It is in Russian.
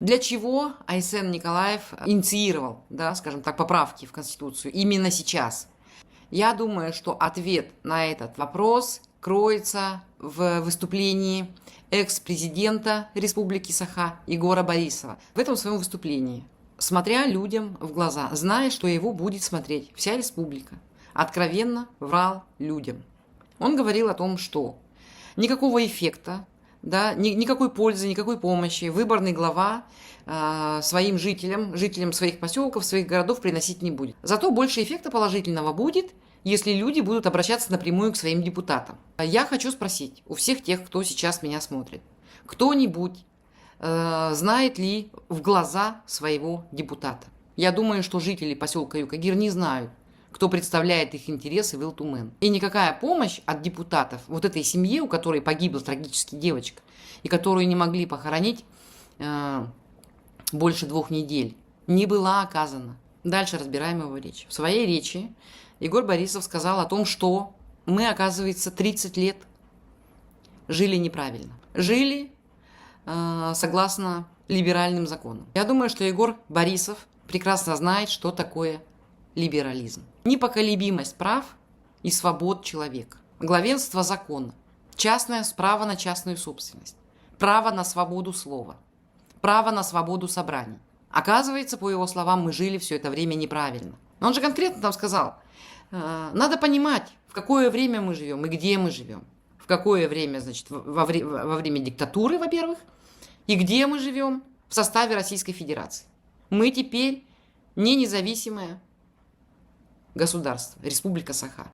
Для чего Айсен Николаев инициировал, да, скажем так, поправки в Конституцию именно сейчас? Я думаю, что ответ на этот вопрос кроется в выступлении экс-президента Республики Саха Егора Борисова. В этом своем выступлении, смотря людям в глаза, зная, что его будет смотреть вся республика, откровенно врал людям. Он говорил о том, что никакого эффекта, да, никакой пользы, никакой помощи выборный глава своим жителям своих поселков, своих городов приносить не будет. Зато больше эффекта положительного будет, если люди будут обращаться напрямую к своим депутатам. Я хочу спросить у всех тех, кто сейчас меня смотрит, кто-нибудь знает ли в глаза своего депутата? Я думаю, что жители поселка Юкагир не знают, кто представляет их интересы в Илтумен. И никакая помощь от депутатов вот этой семье, у которой погибла трагически девочка, и которую не могли похоронить больше 2 недель, не была оказана. Дальше разбираем его речь. В своей речи Егор Борисов сказал о том, что мы, оказывается, 30 лет жили неправильно. Жили согласно либеральным законам. Я думаю, что Егор Борисов прекрасно знает, что такое либерализм. Непоколебимость прав и свобод человека. Главенство закона. Частное право на частную собственность. Право на свободу слова. Право на свободу собраний. Оказывается, по его словам, мы жили все это время неправильно. Но он же конкретно там сказал, надо понимать, в какое время мы живем и где мы живем. В какое время, значит, во время диктатуры, во-первых, и где мы живем в составе Российской Федерации. Мы теперь не независимое государство, Республика Саха.